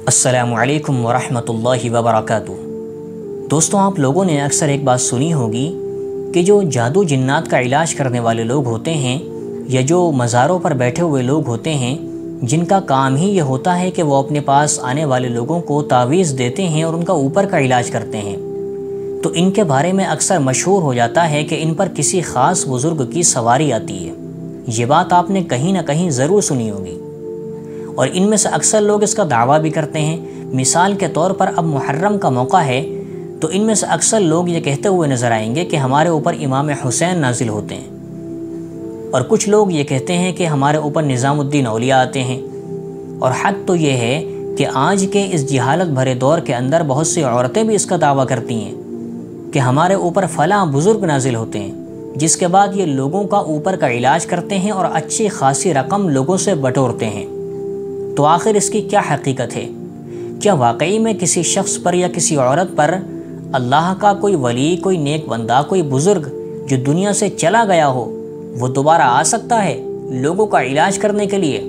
अस्सलामु अलैकुम वरहमतुल्लाहि वबरकातुहू। दोस्तों, आप लोगों ने अक्सर एक बात सुनी होगी कि जो जादू जिन्नात का इलाज करने वाले लोग होते हैं या जो मज़ारों पर बैठे हुए लोग होते हैं, जिनका काम ही ये होता है कि वो अपने पास आने वाले लोगों को तावीज़ देते हैं और उनका ऊपर का इलाज करते हैं, तो इनके बारे में अक्सर मशहूर हो जाता है कि इन पर किसी ख़ास बुज़ुर्ग की सवारी आती है। ये बात आपने कहीं ना कहीं ज़रूर सुनी होगी और इनमें से अक्सर लोग इसका दावा भी करते हैं। मिसाल के तौर पर अब मुहर्रम का मौका है तो इनमें से अक्सर लोग ये कहते हुए नज़र आएंगे कि हमारे ऊपर इमाम हुसैन नाजिल होते हैं, और कुछ लोग ये कहते हैं कि हमारे ऊपर निज़ामुद्दीन औलिया आते हैं। और हद तो ये है कि आज के इस जहालत भरे दौर के अंदर बहुत सी औरतें भी इसका दावा करती हैं कि हमारे ऊपर फ़लाँ बुज़ुर्ग नाजिल होते हैं, जिसके बाद ये लोगों का ऊपर का इलाज करते हैं और अच्छी खासी रकम लोगों से बटोरते हैं। तो आखिर इसकी क्या हकीकत है? क्या वाकई में किसी शख्स पर या किसी औरत पर अल्लाह का कोई वली, कोई नेक बंदा, कोई बुज़ुर्ग जो दुनिया से चला गया हो, वो दोबारा आ सकता है लोगों का इलाज करने के लिए?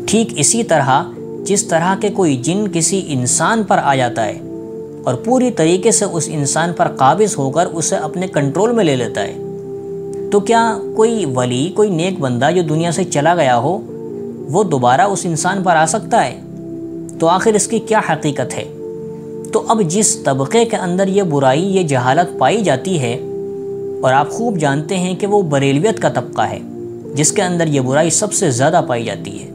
ठीक इसी तरह जिस तरह के कोई जिन किसी इंसान पर आ जाता है और पूरी तरीके से उस इंसान पर काबिज़ होकर उसे अपने कंट्रोल में ले लेता है, तो क्या कोई वली, कोई नेक बंदा जो दुनिया से चला गया हो, वो दोबारा उस इंसान पर आ सकता है? तो आखिर इसकी क्या हकीकत है? तो अब जिस तबके के अंदर ये बुराई, ये जहालत पाई जाती है, और आप खूब जानते हैं कि वो बरेलवियत का तबका है जिसके अंदर ये बुराई सबसे ज़्यादा पाई जाती है,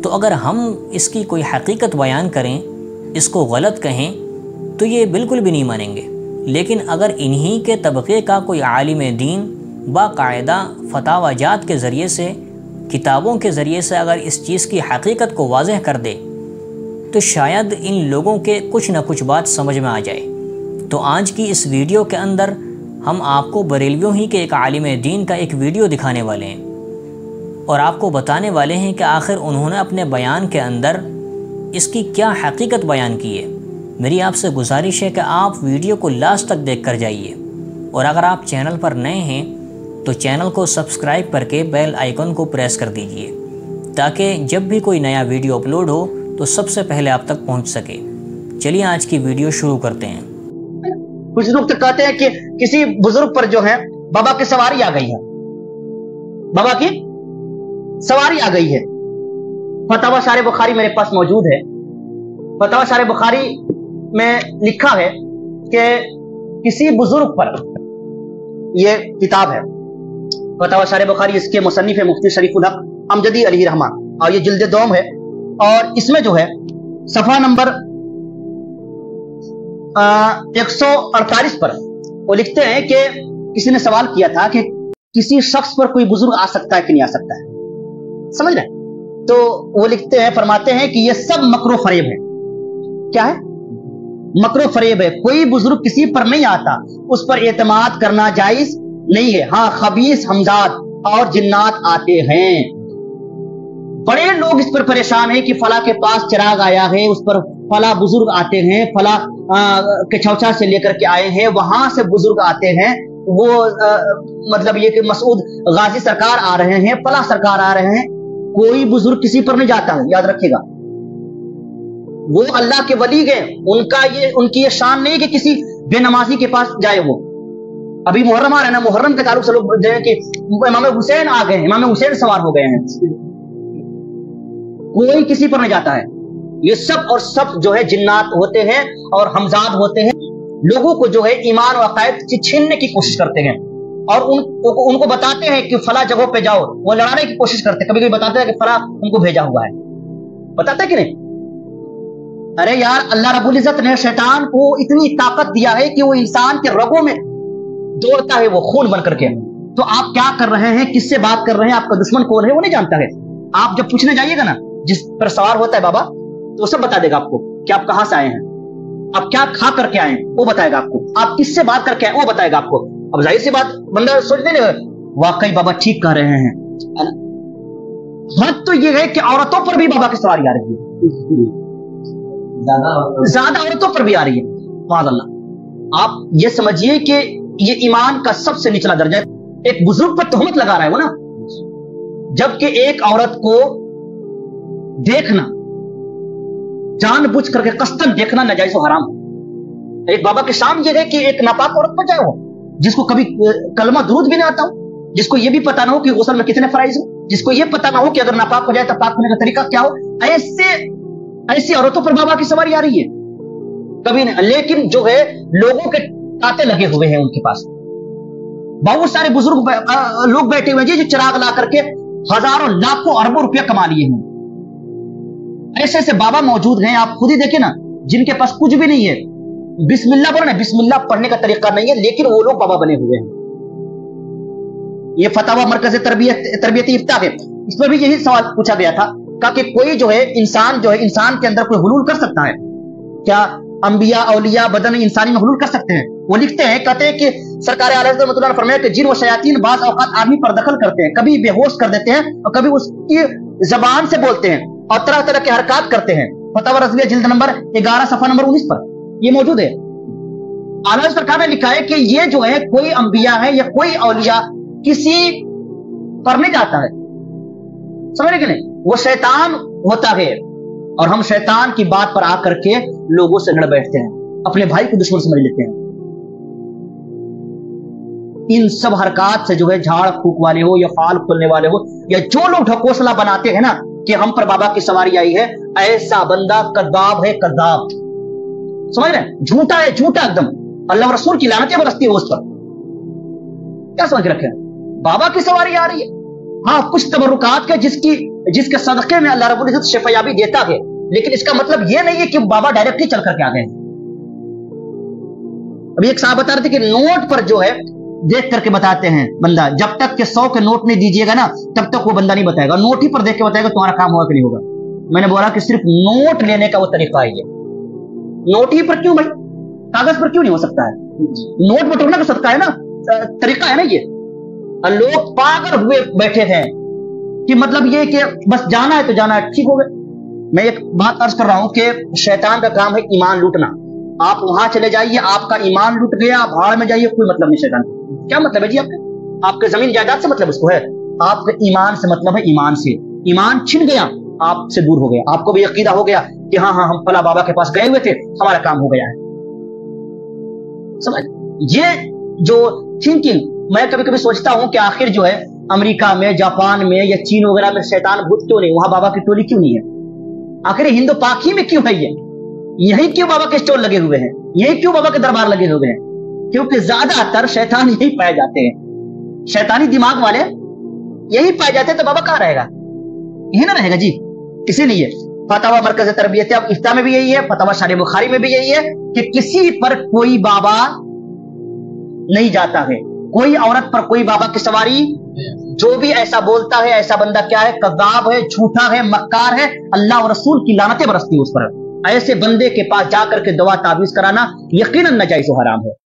तो अगर हम इसकी कोई हकीकत बयान करें, इसको गलत कहें, तो ये बिल्कुल भी नहीं मानेंगे। लेकिन अगर इन्हीं के तबके का कोई आलिम दीन बाकायदा फतावाजात के ज़रिए से, किताबों के ज़रिए से अगर इस चीज़ की हकीकत को वाज़ह कर दे, तो शायद इन लोगों के कुछ न कुछ बात समझ में आ जाए। तो आज की इस वीडियो के अंदर हम आपको बरेलवियों ही के एक आलिम दीन का एक वीडियो दिखाने वाले हैं और आपको बताने वाले हैं कि आखिर उन्होंने अपने बयान के अंदर इसकी क्या हकीकत बयान की है। मेरी आपसे गुजारिश है कि आप वीडियो को लास्ट तक देख कर जाइए, और अगर आप चैनल पर नए हैं तो चैनल को सब्सक्राइब करके बेल आइकन को प्रेस कर दीजिए, ताकि जब भी कोई नया वीडियो अपलोड हो तो सबसे पहले आप तक पहुंच सके। चलिए आज की वीडियो शुरू करते हैं। कुछ लोग तो कहते हैं कि किसी बुजुर्ग पर जो है बाबा की सवारी आ गई है, बाबा की सवारी आ गई है। फतवा शारे बुखारी मेरे पास मौजूद है। फतवा शारे बुखारी में लिखा है कि किसी बुजुर्ग पर, यह किताब है फतवा शारे बुखारी, इसके मुसन्निफ है मुफ्ती शरीफुल हक अमजदी अलैहि रहमान, और ये जिल्द दोम है। और इसमें जो है सफा नंबर 148 पर वो लिखते हैं कि किसी ने सवाल किया था कि किसी शख्स पर कोई बुजुर्ग आ सकता है कि नहीं आ सकता है, समझ रहे? तो वो लिखते हैं, फरमाते हैं कि ये सब मकरो फरेब है। क्या है? मकरो फरेब है। कोई बुजुर्ग किसी पर नहीं आता, उस पर एतमाद करना जायज नहीं है। हाँ, खबीस हमजाद और जिन्नात आते हैं। बड़े लोग इस पर परेशान हैं कि फला के पास चिराग आया है, उस पर फला बुजुर्ग आते हैं, फला के चौचा से लेकर के आए हैं, वहां से बुजुर्ग आते हैं। वो मतलब ये कि मसूद गाजी सरकार आ रहे हैं, फला सरकार आ रहे हैं। कोई बुजुर्ग किसी पर नहीं जाता है, याद रखिएगा। वो अल्लाह के वली गए, उनकी ये शान नहीं कि किसी बेनमाजी के पास जाए। वो अभी मुहर्रम आ रहा है ना, मुहर्रम के ताल्लुक से लोग बोलते हैं कि इमाम हुसैन आ गए हैं, इमाम हुसैन सवार हो गए हैं। कोई किसी पर नहीं जाता है। ये सब और सब जो है जिन्नात होते हैं और हमजाद होते हैं। लोगों को जो है ईमान और अकायद से छीनने की कोशिश करते हैं और उनको बताते हैं कि फला जगहों पे जाओ। वो लड़ाने की कोशिश करते हैं, कभी कभी बताते हैं कि फला उनको भेजा हुआ है, बताते हैं कि नहीं? अरे यार, अल्लाह रब्बुल इज्जत ने शैतान को इतनी ताकत दिया है कि वो इंसान के रगों में दौड़ता है, वो खून बन करके। तो आप क्या कर रहे हैं, किससे बात कर रहे हैं, आपका दुश्मन कौन है वो नहीं जानता है। आप जब पूछने जाइएगा ना जिस पर सवार होता है बाबा, तो सब बता देगा आपको कि आप कहां से आए हैं, आप क्या खा करके आए हैं वो बताएगा आपको, आप किससे बात करके आए वो बताएगा आपको। अब जाहिर सी बात, बंदा सोचने वाकई बाबा ठीक कह रहे हैं, है ना? हद तो ये है कि औरतों पर भी बाबा की सवारी आ रही है, ज्यादा औरतों पर भी आ रही है। माज़अल्लाह, आप ये समझिए कि ये ईमान का सबसे निचला दर्जा है। एक बुजुर्ग पर तोहमत लगा रहा है वो ना, जबकि एक औरत को देखना जानबूझ करके कस्तन देखना नाजायज और हराम है। एक बाबा की शान ये है कि एक नापाक औरत पर जाए हो, जिसको कभी कलमा दुरूद भी नहीं आता हो, जिसको ये भी पता ना हो कि गुस्ल में कितने फराइज हो, जिसको ये पता ना हो कि अगर नापाक हो जाए तो पाक होने का तरीका क्या हो, ऐसी औरतों पर बाबा की सवारी आ रही है कभी नहीं। लेकिन जो है लोगों के तांते लगे हुए हैं उनके पास, बहुत सारे बुजुर्ग लोग बैठे हुए हैं जो चिराग ला करके हजारों लाखों अरबों रुपया कमा लिए हैं। ऐसे ऐसे बाबा मौजूद हैं, आप खुद ही देखिए ना, जिनके पास कुछ भी नहीं है, बिस्मिल्लाह बोलना, बिस्मिल्लाह पढ़ने का तरीका नहीं है, लेकिन वो लोग बाबा बने हुए हैं। ये फतावा मरकज तरबियती इफ्ता है, इस पर भी यही सवाल पूछा गया था कि कोई जो है इंसान के अंदर कोई हुलूल कर सकता है क्या? अंबिया औलिया बदन इंसानी में हुलूल कर सकते हैं? वो लिखते हैं, कहते हैं कि सरकार आला हज़रत रहमतुल्लाह फरमाया कि जिन व शयातीन बाज़ औक़ात आदमी पर दखल करते हैं, कभी बेहोश कर देते हैं और कभी उसकी जबान से बोलते हैं और तरह तरह के हरकत करते हैं। फतावा रज़विया जिल्द नंबर 11 सफ़ा नंबर 19 पर ये मौजूद है। आला सरकार ने लिखा है कि ये जो है कोई अंबिया है या कोई औलिया किसी पर नहीं जाता है, समझ रहे कि नहीं? वो शैतान होता है और हम शैतान की बात पर आकर के लोगों से लड़ बैठते हैं, अपने भाई को दुश्मन समझ लेते हैं। इन सब हरकत से जो है झाड़ फूक वाले हो या फाल खोलने वाले हो या जो लोग ढकोसला बनाते हैं ना कि हम पर बाबा की सवारी आई है, ऐसा बंदा कद्दाब है, कद्दाब, समझ रहे हैं? झूठा है, झूठा एकदम। अल्लाह रसूल की लानतें बरसती है उस पर। क्या समझ रखे हैं? बाबा की सवारी आ रही है। हाँ, कुछ तबरुकात के जिसके सदके में अल्लाह रब्बुल इज्जत शिफायाबी देता है, लेकिन इसका मतलब यह नहीं है कि बाबा डायरेक्टली चल करके आ गए। अभी एक साहब बता रहे थे कि नोट पर जो है देख करके बताते हैं बंदा, जब तक के 100 के नोट नहीं दीजिएगा ना तब तक वो बंदा नहीं बताएगा, नोट ही पर देख के बताएगा तुम्हारा काम होगा कि नहीं होगा। मैंने बोला कि सिर्फ नोट लेने का वो तरीका है, ये नोट ही पर क्यों भाई, कागज पर क्यों नहीं हो सकता है? नोट बटोरने का सदका है ना, तरीका है ना ये। लोग पागल हुए बैठे हैं कि मतलब ये कि बस जाना है तो जाना है, ठीक हो गए। मैं एक बात अर्ज कर रहा हूं कि शैतान का काम है ईमान लूटना। आप वहां चले जाइए, आपका ईमान लूट गया, आप भाड़ में जाइए, कोई मतलब नहीं शैतान को। क्या मतलब है जी आपके जमीन जायदाद से मतलब उसको है? आपके ईमान से मतलब है, ईमान से। ईमान छिन गया, आपसे दूर हो गया, आपको भी अकीदा हो गया कि हाँ हाँ हम फला बाबा के पास गए हुए थे, हमारा काम हो गया है। समझ, ये जो थिंकिंग, मैं कभी कभी सोचता हूं कि आखिर जो है अमेरिका में, जापान में या चीन वगैरह में शैतान भूत क्यों नहीं, वहां बाबा की टोली क्यों नहीं है? आखिर हिंदू पाक ही में क्यों है ये? यही क्यों बाबा के स्टोर लगे हुए हैं? यही क्यों बाबा के दरबार लगे हुए हैं? क्योंकि ज्यादातर शैतान यही पाए जाते हैं, शैतानी दिमाग वाले यही पाए जाते हैं, तो बाबा कहां रहेगा? यही ना रहेगा जी। इसीलिए फतावा मरकज तरबियत इफ्ता में भी यही है, फतावा शारी बुखारी में भी यही है कि किसी पर कोई बाबा नहीं जाता है, कोई औरत पर कोई बाबा की सवारी। जो भी ऐसा बोलता है, ऐसा बंदा क्या है? कज़्ज़ाब है, झूठा है, मक्कार है, अल्लाह और रसूल की लानतें बरसती है उस पर। ऐसे बंदे के पास जाकर के दवा ताबीज कराना यकीनन नाजायज़ और हराम है।